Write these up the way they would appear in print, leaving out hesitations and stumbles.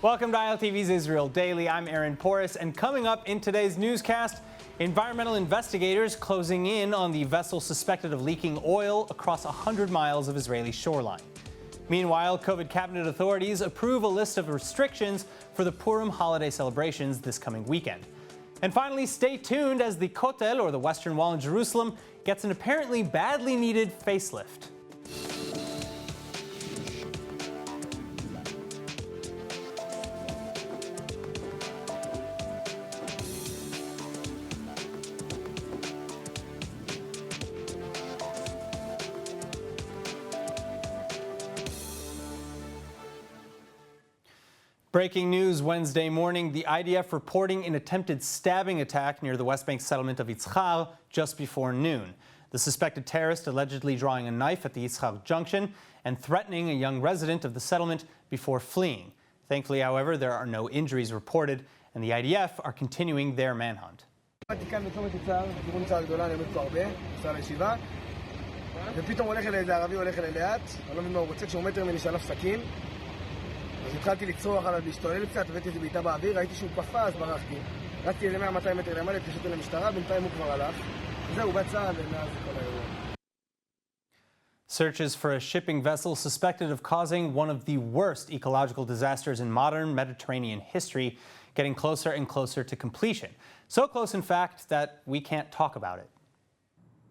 Welcome to ILTV's Israel Daily. I'm Aaron Porras, and coming up in today's newscast, environmental investigators closing in on the vessel suspected of leaking oil across 100 miles of Israeli shoreline. Meanwhile, COVID cabinet authorities approve a list of restrictions for the Purim holiday celebrations this coming weekend. And finally, stay tuned as the Kotel, or the Western Wall in Jerusalem, gets an apparently badly needed facelift. Breaking news Wednesday morning, the IDF reporting an attempted stabbing attack near the West Bank settlement of Yitzchar just before noon. The suspected terrorist allegedly drawing a knife at the Yitzchar junction and threatening a young resident of the settlement before fleeing. Thankfully, however, there are no injuries reported, and the IDF are continuing their manhunt. אז התחלתי לצרוח עליו, להשתולל קצת, הבאתי איזה בעיטה באוויר, ראיתי שהוא קפא, אז ברחתי. רצתי איזה 100-200 מטר למעלה, התקשרתי למשטרה, בינתיים הוא כבר הלך. וזהו, בצע, ומאז זה כל האירוע. Searches for a shipping vessel suspected of causing one of the worst ecological disasters in modern Mediterranean history getting closer and closer to completion. So close, in fact, that we can't talk about it.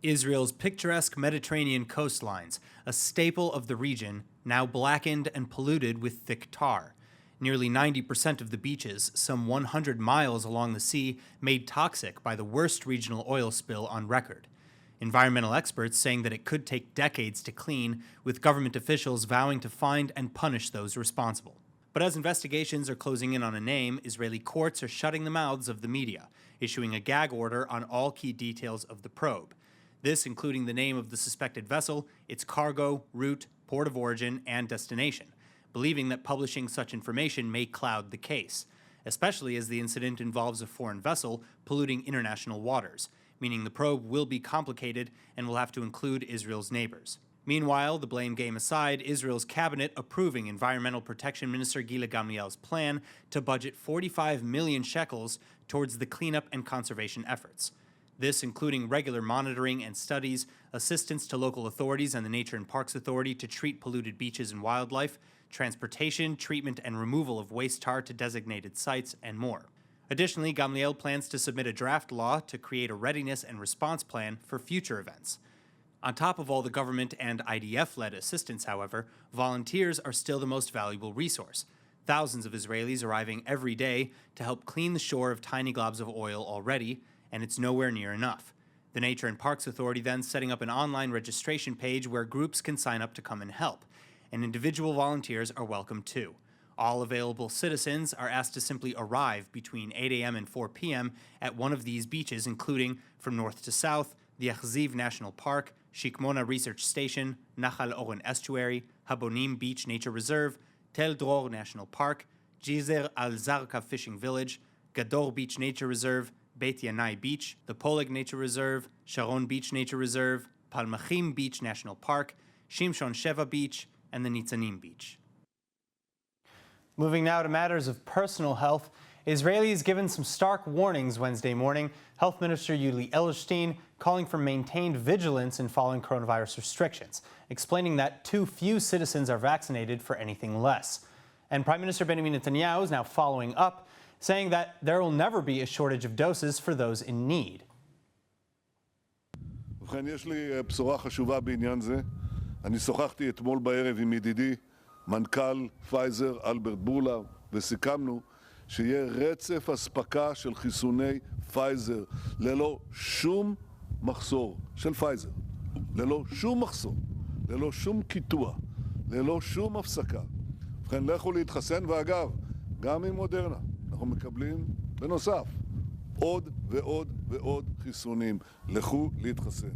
Israel's picturesque Mediterranean coastlines, a staple of the region, now blackened and polluted with thick tar. Nearly 90% of the beaches, some 100 miles along the sea, made toxic by the worst regional oil spill on record. Environmental experts saying that it could take decades to clean, with government officials vowing to find and punish those responsible. But as investigations are closing in on a name, Israeli courts are shutting the mouths of the media, issuing a gag order on all key details of the probe. This including the name of the suspected vessel, its cargo, route, port of origin, and destination, believing that publishing such information may cloud the case, especially as the incident involves a foreign vessel polluting international waters, meaning the probe will be complicated and will have to include Israel's neighbors. Meanwhile, the blame game aside, Israel's cabinet approving Environmental Protection Minister Gira Gamliel's plan to budget 45 million shekels towards the cleanup and conservation efforts. This including regular monitoring and studies, assistance to local authorities and the Nature and Parks Authority to treat polluted beaches and wildlife, transportation, treatment, and removal of waste tar to designated sites, and more. Additionally, Gamliel plans to submit a draft law to create a readiness and response plan for future events. On top of all the government and IDF-led assistance, however, volunteers are still the most valuable resource. Thousands of Israelis arriving every day to help clean the shore of tiny globs of oil already, and it's nowhere near enough. The Nature and Parks Authority then setting up an online registration page where groups can sign up to come and help, and individual volunteers are welcome too. All available citizens are asked to simply arrive between 8 a.m. and 4 p.m. at one of these beaches, including from north to south, the Achziv National Park, Shikmona Research Station, Nachal Oren Estuary, Habonim Beach Nature Reserve, Tel Dror National Park, Jizer al-Zarqa Fishing Village, Gador Beach Nature Reserve, Beit Yanai Beach, the Poleg Nature Reserve, Sharon Beach Nature Reserve, Palmachim Beach National Park, Shimshon Sheva Beach, and the Nitzanim Beach. Moving now to matters of personal health, Israelis given some stark warnings Wednesday morning. Health Minister Yuli Edelstein calling for maintained vigilance in following coronavirus restrictions, explaining that too few citizens are vaccinated for anything less. And Prime Minister Benjamin Netanyahu is now following up, saying that there will never be a shortage of doses for those in need. ובכן, יש לי בשורה חשובה בעניין זה. אני שוחחתי אתמול בערב עם ידידי, מנכ"ל פייזר, אלברט בורלר, וסיכמנו שיהיה רצף אספקה של חיסוני פייזר, ללא שום מחסור של פייזר, ללא שום מחסור, ללא שום קיטוע, ללא שום הפסקה. ובכן, לכו להתחסן, ואגב, גם עם מודרנה. אנחנו מקבלים בנוסף עוד ועוד ועוד חיסונים. לכו להתחסן.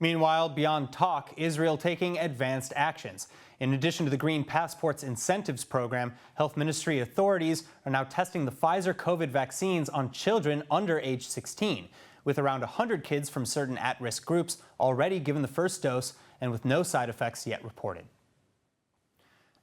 Meanwhile, beyond talk, Israel taking advanced actions. In addition to the Green Passports Incentives Program, Health Ministry authorities are now testing the Pfizer COVID vaccines on children under age 16, with around 100 kids from certain at-risk groups already given the first dose and with no side effects yet reported.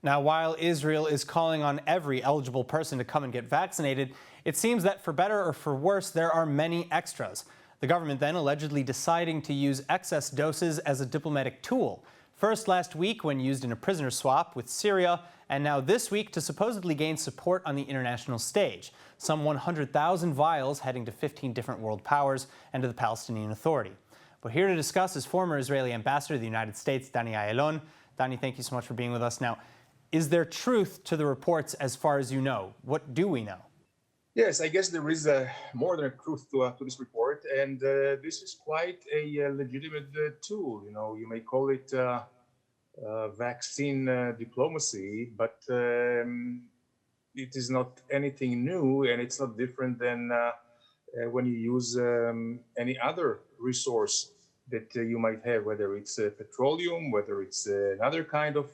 Now, while Israel is calling on every eligible person to come and get vaccinated, it seems that for better or for worse, there are many extras. The government then allegedly deciding to use excess doses as a diplomatic tool. First last week when used in a prisoner swap with Syria, and now this week to supposedly gain support on the international stage. Some 100,000 vials heading to 15 different world powers and to the Palestinian Authority. But here to discuss is former Israeli ambassador to the United States, Dani Ayalon. Dani, thank you so much for being with us. Now, is there truth to the reports as far as you know? What do we know? Yes, I guess there is more than a truth to this report, and this is quite a legitimate tool. You know, you may call it vaccine diplomacy, but it is not anything new, and it's not different than when you use any other resource that you might have, whether it's petroleum, whether it's another kind of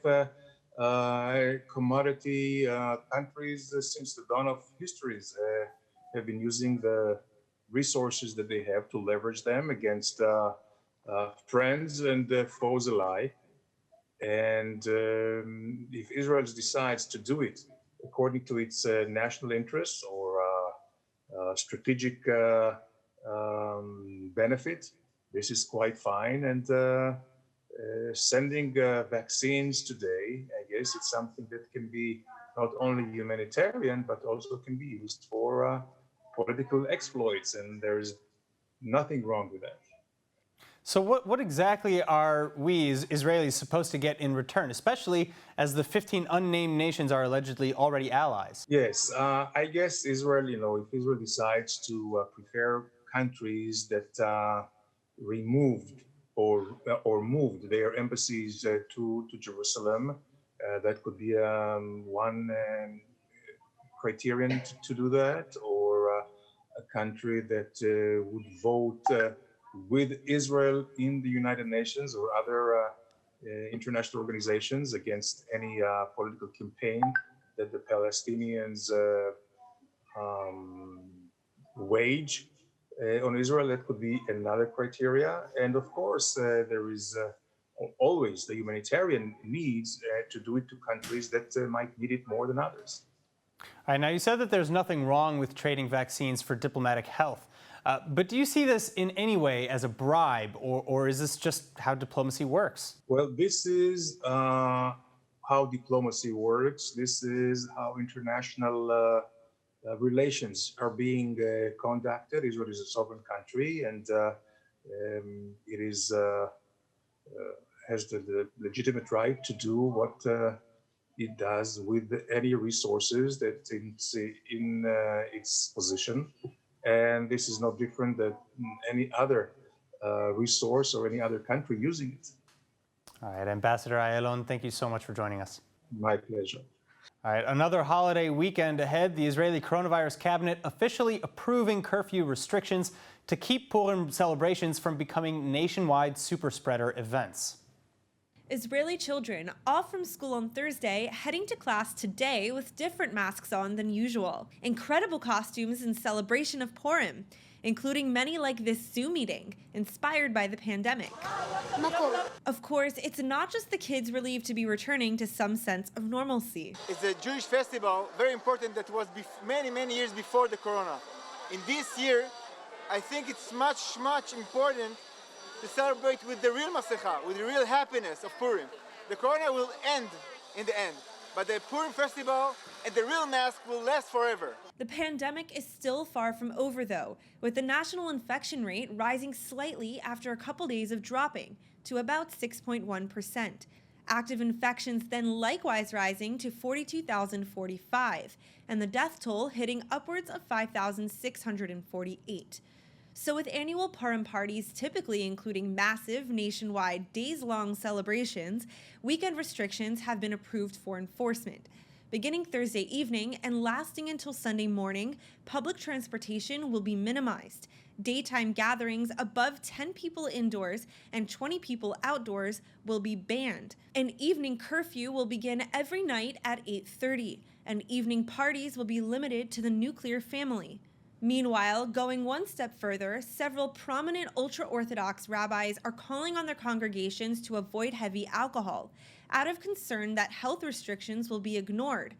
commodity. Countries since the dawn of histories have been using the resources that they have to leverage them against friends and foes alike. And if Israel decides to do it according to its national interests or strategic benefit, this is quite fine. And sending vaccines today, I guess it's something that can be not only humanitarian, but also can be used for political exploits, and there's nothing wrong with that. So what exactly are we as Israelis supposed to get in return, especially as the 15 unnamed nations are allegedly already allies? Yes, I guess Israel, if Israel decides to prepare countries that removed or moved their embassies to Jerusalem, that could be one criterion to do that, or a country that would vote with Israel in the United Nations or other international organizations against any political campaign that the Palestinians wage on Israel. That could be another criteria. And of course, there is always the humanitarian needs to do it to countries that might need it more than others. All right, now you said that there's nothing wrong with trading vaccines for diplomatic health. But do you see this in any way as a bribe, or is this just how diplomacy works? Well, this is how diplomacy works. This is how international relations are being conducted. Israel is a sovereign country, and it is has the legitimate right to do what it does with any resources that it's in its position. And this is no different than any other resource or any other country using it. All right, Ambassador Ayalon, thank you so much for joining us. My pleasure. All right, another holiday weekend ahead. The Israeli coronavirus cabinet officially approving curfew restrictions to keep Purim celebrations from becoming nationwide super spreader events. Israeli children off from school on Thursday, heading to class today with different masks on than usual. Incredible costumes in celebration of Purim, including many like this Zoom meeting, inspired by the pandemic. Of course, it's not just the kids relieved to be returning to some sense of normalcy. It's a Jewish festival, very important, that was many, many years before the corona. In this year, I think it's much, much important to celebrate with the real Masecha, with the real happiness of Purim. The corona will end in the end, but the Purim festival and the real mask will last forever. The pandemic is still far from over, though, with the national infection rate rising slightly after a couple days of dropping to about 6.1%. Active infections then likewise rising to 42,045, and the death toll hitting upwards of 5,648. So with annual Purim parties typically including massive nationwide days-long celebrations, weekend restrictions have been approved for enforcement. Beginning Thursday evening and lasting until Sunday morning, public transportation will be minimized. Daytime gatherings above 10 people indoors and 20 people outdoors will be banned. An evening curfew will begin every night at 8:30, and evening parties will be limited to the nuclear family. Meanwhile, going one step further, several prominent ultra-Orthodox rabbis are calling on their congregations to avoid heavy alcohol, out of concern that health restrictions will be ignored,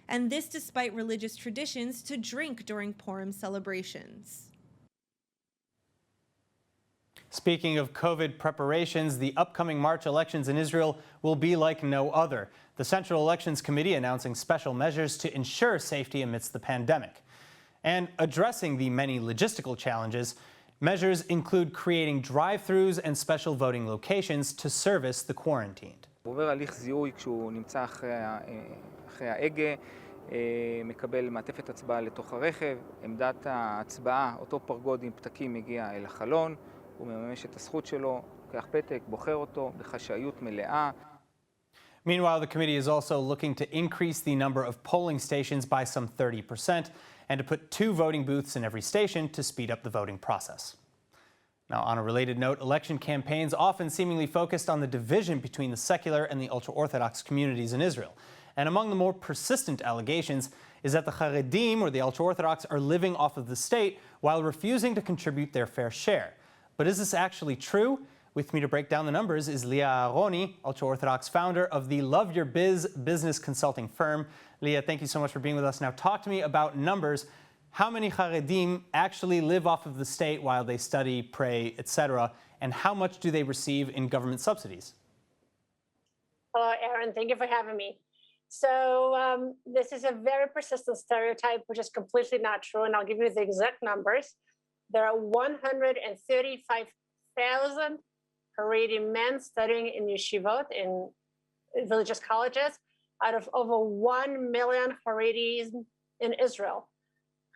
and this despite religious traditions to drink during Purim celebrations. Speaking of COVID preparations, the upcoming March elections in Israel will be like no other. The Central Elections Committee announcing special measures to ensure safety amidst the pandemic. And addressing the many logistical challenges, measures include creating drive-thrus and special voting locations to service the quarantined. הוא עובר הליך זיהוי כשהוא נמצא אחרי ההגה, מקבל מעטפת הצבעה לתוך הרכב, עמדת ההצבעה, אותו פרגוד עם פתקים מגיע אל החלון, הוא מממש את הזכות שלו, לוקח פתק, בוחר אותו בחשאיות מלאה. Meanwhile, the committee is also looking to increase the number of polling stations by some 30% and to put 2 voting booths in every station to speed up the voting process. Now, on a related note, election campaigns often seemingly focused on the division between the secular and the ultra-Orthodox communities in Israel. And among the more persistent allegations is that the Haredim, or the ultra-Orthodox, are living off of the state while refusing to contribute their fair share. But is this actually true? With me to break down the numbers is Leah Aharoni, ultra-Orthodox founder of the Love Your Biz business consulting firm. Leah, thank you so much for being with us. Now talk to me about numbers. How many Haredim actually live off of the state while they study, pray, etc., and how much do they receive in government subsidies? Hello, Aaron. Thank you for having me. So this is a very persistent stereotype, which is completely not true, and I'll give you the exact numbers. There are 135,000 Haredi men studying in yeshivot, in religious colleges, out of over 1 million Haredis in Israel.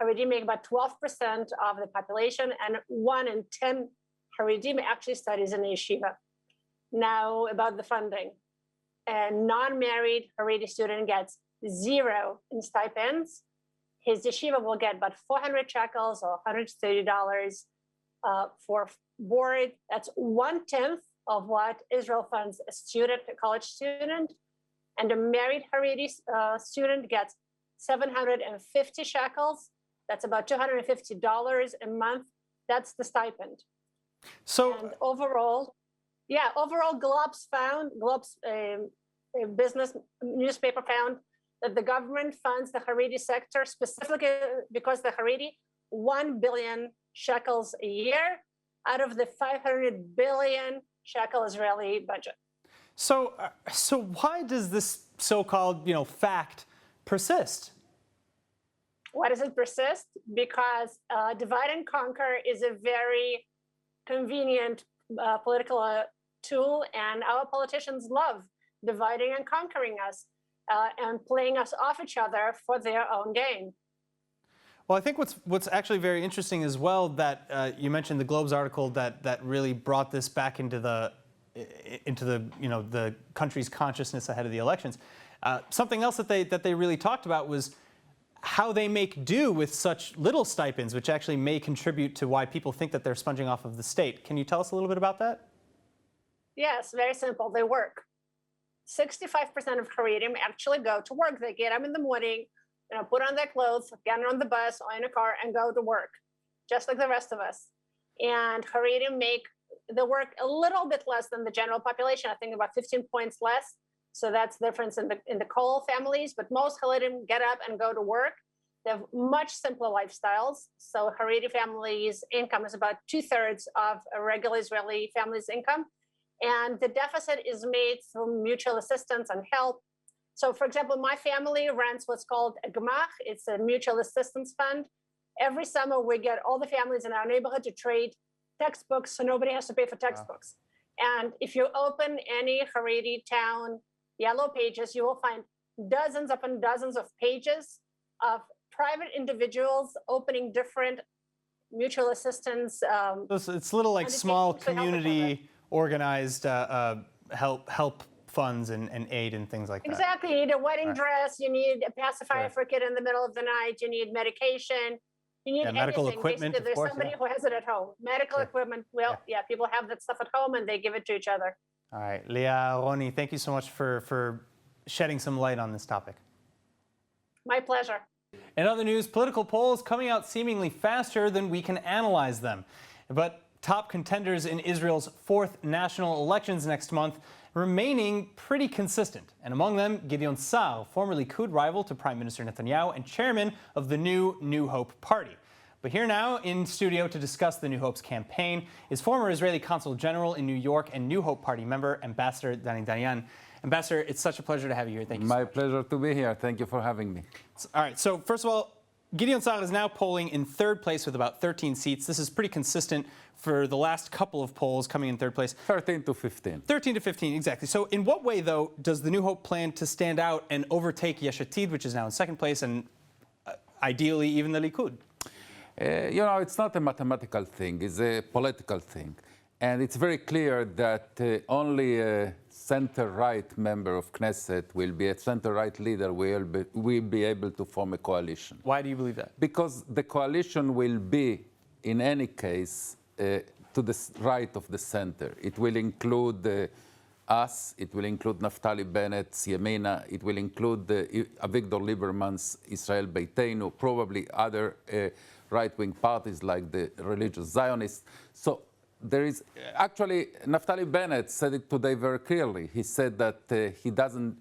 Haredim make about 12% of the population, and 1 in 10 Haredim actually studies in yeshiva. Now, about the funding. A non-married Haredi student gets 0 in stipends. His yeshiva will get about 400 shekels or $130 for board. That's 1/10 of what Israel funds a college student. And a married Haredi student gets 750 shekels. That's about $250 a month. That's the stipend. So, and overall, Globes a business newspaper found that the government funds the Haredi sector specifically because the Haredi 1 billion shekels a year out of the 500 billion shekel Israeli budget. So why does this so-called, fact persist? Why does it persist? Because divide and conquer is a very convenient political tool, and our politicians love dividing and conquering us and playing us off each other for their own gain. Well, I think what's actually very interesting as well that you mentioned the Globe's article that really brought this back into the the country's consciousness ahead of the elections. Something else that they really talked about was how they make do with such little stipends, which actually may contribute to why people think that they're sponging off of the state. Can you tell us a little bit about that? Yes, very simple. They work. 65% of Haredim actually go to work. They get up in the morning, put on their clothes, get on the bus or in a car and go to work, just like the rest of us. And Haredim make the work a little bit less than the general population. I think about 15 points less. So that's the difference in the Kohl families. But most Haredim get up and go to work. They have much simpler lifestyles. So Haredi families' income is about 2/3 of a regular Israeli family's income. And the deficit is made through mutual assistance and help. So, for example, my family rents what's called a gemach. It's a mutual assistance fund. Every summer, we get all the families in our neighborhood to trade textbooks so nobody has to pay for textbooks. Wow. And if you open any Haredi town yellow pages, you will find dozens upon dozens of pages of private individuals opening different mutual assistance. It's little like small community organized help funds and aid and things like that. Exactly. You need a wedding dress. You need a pacifier for a kid in the middle of the night. You need medication. You need medical anything. equipment. Basically, there's somebody who has it at home. Medical equipment. Well, people have that stuff at home and they give it to each other. All right. Leah Aharoni, thank you so much for shedding some light on this topic. My pleasure. In other news, political polls coming out seemingly faster than we can analyze them. But top contenders in Israel's fourth national elections next month, remaining pretty consistent. And among them, Gideon Sa'ar, former Likud rival to Prime Minister Netanyahu and chairman of the New Hope party. But here now in studio to discuss the New Hope's campaign is former Israeli Consul General in New York and New Hope party member, Ambassador Dani Dayan. Ambassador, it's such a pleasure to have you here. Thank you so much. My pleasure to be here. Thank you for having me. All right, so first of all, Gideon Sa'ar is now polling in third place with about 13 seats. This is pretty consistent for the last couple of polls coming in third place. 13 to 15. 13 to 15, exactly. So in what way, though, does the New Hope plan to stand out and overtake Yesh Atid, which is now in second place, and ideally even the Likud? It's not a mathematical thing, it's a political thing. And it's very clear that only a center-right member of Knesset will be a center-right leader, will be able to form a coalition. Why do you believe that? Because the coalition will be, in any case, to the right of the center. It will include us, it will include Naftali Bennett's Yemina, it will include Avigdor Lieberman's Israel Beitenu, probably other right-wing parties like the religious Zionists. So there is, actually, Naftali Bennett said it today very clearly. He said that he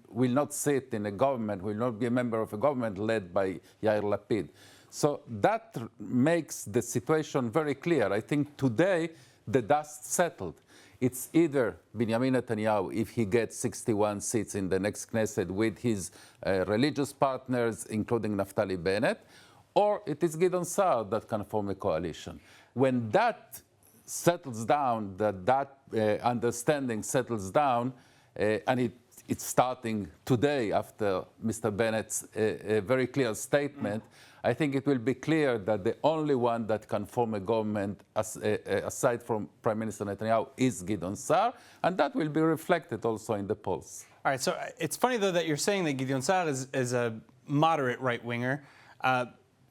will not sit in a government, will not be a member of a government led by Yair Lapid. So that makes the situation very clear. I think today the dust settled. It's either Benjamin Netanyahu, if he gets 61 seats in the next Knesset with his religious partners, including Naftali Bennett, or it is Gideon Sa'ar that can form a coalition. When that settles down, that understanding settles down, and it's starting today after Mr. Bennett's very clear statement, I think it will be clear that the only one that can form a government aside from Prime Minister Netanyahu is Gideon Sa'ar, and that will be reflected also in the polls. All right, so it's funny, though, that you're saying that Gideon Sa'ar is a moderate right-winger,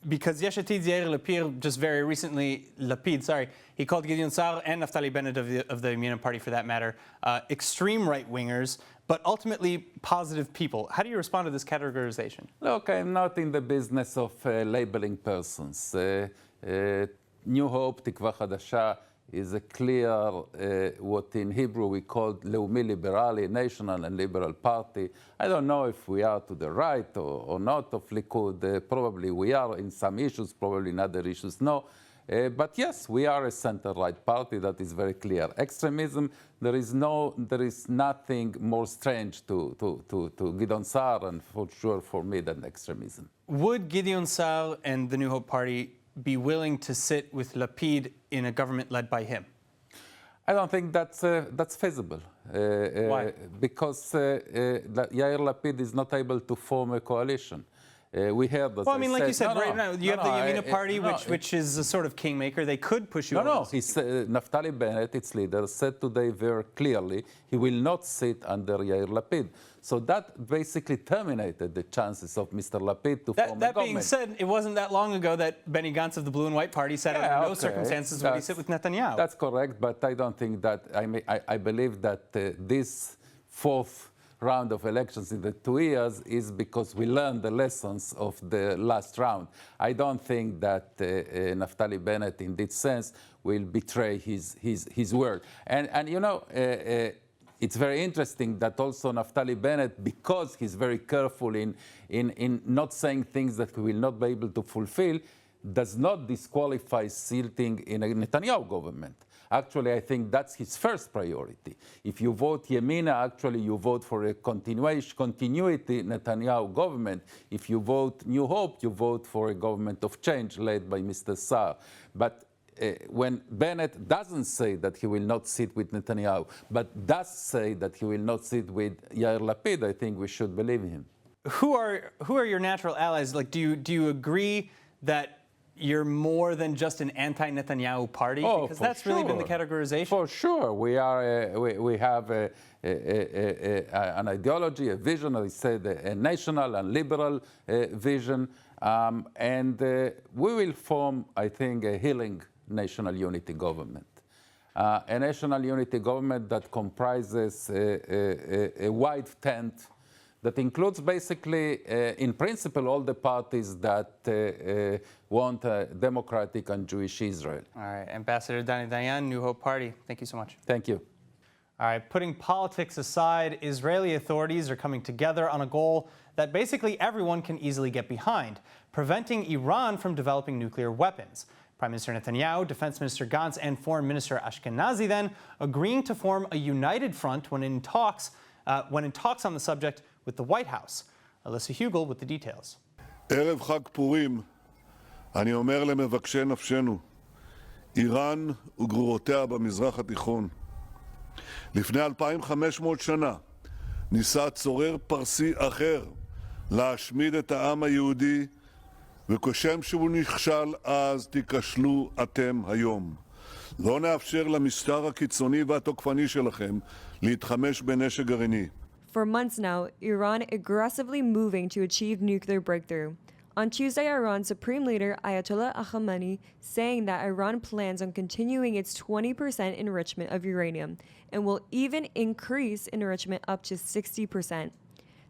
because Yesh Atid's Yair Lapid just very recently, he called Gideon Sa'ar and Naftali Bennett of the Yemina party, for that matter, extreme right-wingers, but ultimately positive people. How do you respond to this categorization? Look, I'm not in the business of labeling persons. New Hope, Tikva Hadasha, is a clear, what in Hebrew we call Leumi Liberali, national and liberal party. I don't know if we are to the right or not of Likud. Probably we are in some issues, probably in other issues no. But yes, we are a center-right party, that is very clear. Extremism, there is nothing more strange to Gideon Sa'ar, and for sure for me, than extremism. Would Gideon Sa'ar and the New Hope party be willing to sit with Lapid in a government led by him? I don't think that's feasible. Why? Because Yair Lapid is not able to form a coalition. We heard that. Well, I mean, like you said, right now, you have the Yemina party, which is a sort of kingmaker. They could push you over. No, Naftali Bennett, its leader, said today very clearly he will not sit under Yair Lapid. So that basically terminated the chances of Mr. Lapid to form a government. That being said, it wasn't that long ago that Benny Gantz of the Blue and White Party said under no circumstances would he sit with Netanyahu. That's correct, but I don't think that, I believe that this fourth round of elections in the 2 years is because we learned the lessons of the last round. I don't think that Naftali Bennett, in this sense, will betray his word. And you know, it's very interesting that also Naftali Bennett, because he's very careful in not saying things that he will not be able to fulfill, does not disqualify sitting in a Netanyahu government. Actually, I think that's his first priority. If you vote Yemina, actually you vote for a continuity Netanyahu government. If you vote New Hope, you vote for a government of change led by Mr. Sa'ar. But when Bennett doesn't say that he will not sit with Netanyahu, but does say that he will not sit with Yair Lapid, I think we should believe him. Who are your natural allies? Like, do you agree that you're more than just an anti-Netanyahu party? Because that's really been the categorization. For sure. We have an ideology, a vision, I said, a national and liberal vision. And we will form, I think, a healing national unity government. A national unity government that comprises a wide tent that includes basically, in principle, all the parties that want a democratic and Jewish Israel. All right, Ambassador Dani Dayan, New Hope Party, thank you so much. Thank you. All right, putting politics aside, Israeli authorities are coming together on a goal that basically everyone can easily get behind, preventing Iran from developing nuclear weapons. Prime Minister Netanyahu, Defense Minister Gantz, and Foreign Minister Ashkenazi then agreeing to form a united front when in talks on the subject with the White House. Alyssa Hugel with the details. ערב חג פורים, אני אומר למבקשי נפשנו, איראן וגרורותיה במזרח התיכון. לפני 2,500 שנה ניסה צורר פרסי אחר להשמיד את העם היהודי, וכשם שהוא נכשל אז תיכשלו אתם היום. לא נאפשר למשטר הקיצוני והתוקפני שלכם להתחמש בנשק גרעיני. For months now, Iran aggressively moving to achieve nuclear breakthrough. On Tuesday, Iran's Supreme Leader Ayatollah Khamenei saying that Iran plans on continuing its 20% enrichment of uranium and will even increase enrichment up to 60%.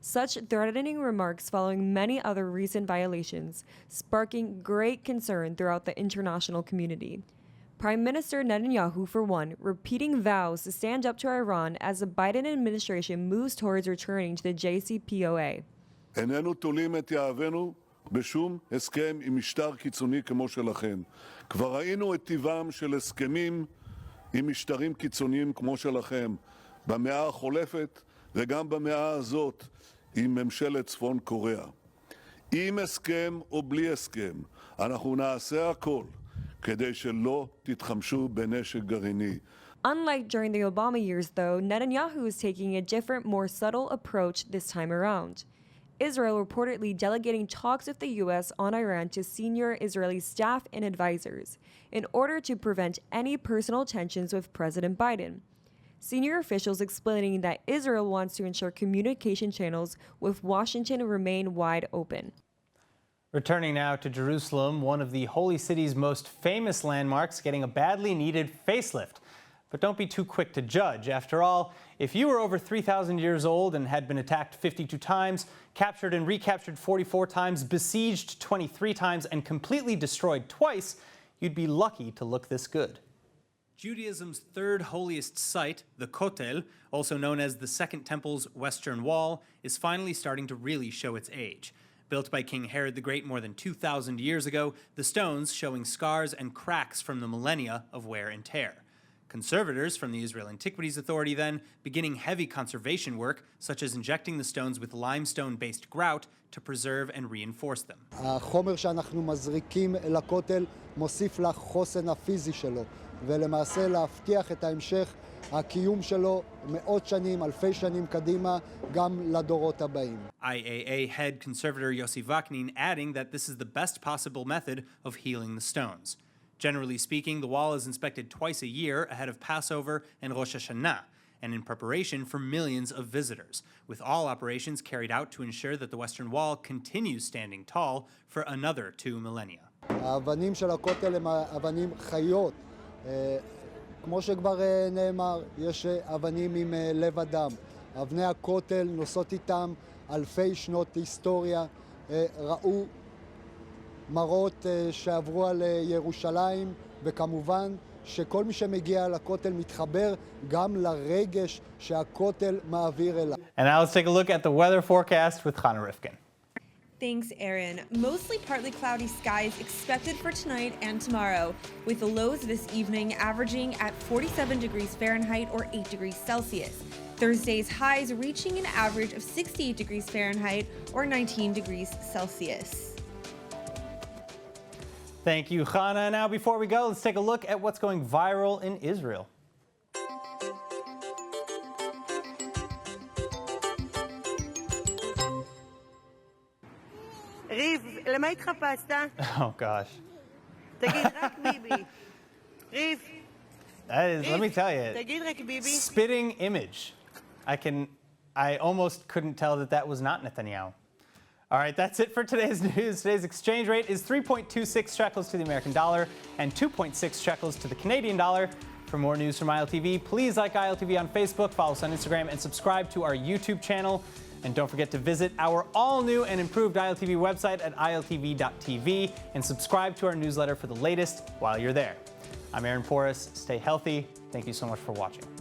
Such threatening remarks following many other recent violations, sparking great concern throughout the international community. Prime Minister Netanyahu, for one, repeating vows to stand up to Iran as the Biden administration moves towards returning to the JCPOA. איננו תולים את יהבנו בשום הסכם עם משטר קיצוני כמו שלכם. כבר ראינו את טיבם של הסכמים עם משטרים קיצוניים כמו שלכם במאה החולפת וגם במאה הזאת עם ממשלת צפון קוריאה. עם הסכם או בלי הסכם, אנחנו נעשה הכל כדי שלא תתחמשו בנשק גרעיני. Unlike during the Obama years, though, Netanyahu is taking a different, more subtle approach this time around. Israel reportedly delegating talks with the U.S. on Iran to senior Israeli staff and advisors in order to prevent any personal tensions with President Biden. Senior officials explaining that Israel wants to ensure communication channels with Washington remain wide open. Returning now to Jerusalem, one of the Holy City's most famous landmarks getting a badly needed facelift. But don't be too quick to judge. After all, if you were over 3,000 years old and had been attacked 52 times, captured and recaptured 44 times, besieged 23 times, and completely destroyed twice, you'd be lucky to look this good. Judaism's third holiest site, the Kotel, also known as the Second Temple's Western Wall, is finally starting to really show its age. Built by King Herod the Great more than 2,000 years ago, the stones showing scars and cracks from the millennia of wear and tear. Conservators from the Israel Antiquities Authority then beginning heavy conservation work, such as injecting the stones with limestone-based grout to preserve and reinforce them. החומר שאנחנו מזריקים לכותל מוסיף לחוסן הפיזי שלו, ולמעשה להבטיח את ההמשך הקיום שלו מאות שנים, אלפי שנים קדימה, גם לדורות הבאים. IAA head conservator Yossi Vaknin adding that this is the best possible method of healing the stones. Generally speaking, the wall is inspected twice a year ahead of Passover and Rosh Hashanah, and in preparation for millions of visitors, with all operations carried out to ensure that the Western Wall continues standing tall for another 2 millennia. האבנים של הכותל הם אבנים חיות. כמו שכבר נאמר, יש אבנים עם לב אדם. אבני הכותל נושאות איתם אלפי שנות היסטוריה. ראו מראות שעברו על ירושלים, וכמובן שכל מי שמגיע לכותל מתחבר גם לרגש שהכותל מעביר אליו. And now let's take a look at the weather forecast with Chana Rifkin. Thanks, Aaron. Mostly partly cloudy skies expected for tonight and tomorrow, with the lows this evening averaging at 47 degrees Fahrenheit or 8 degrees Celsius. Thursday's highs reaching an average of 68 degrees Fahrenheit or 19 degrees Celsius. Thank you, Chana. Now, before we go, let's take a look at what's going viral in Israel. ריב, למה התחפשת? Oh, gosh. תגיד, רק ביבי. ריב. That is, let me tell you, תגיד רק ביבי. spitting image. I almost couldn't tell that that was not Netanyahu. All right, that's it for today's news. Today's exchange rate is 3.26 shekels to the American dollar and 2.6 shekels to the Canadian dollar. For more news from ILTV, please like ILTV on Facebook, follow us on Instagram, and subscribe to our YouTube channel. And don't forget to visit our all-new and improved ILTV website at iltv.tv and subscribe to our newsletter for the latest while you're there. I'm Aaron Porras. Stay healthy. Thank you so much for watching.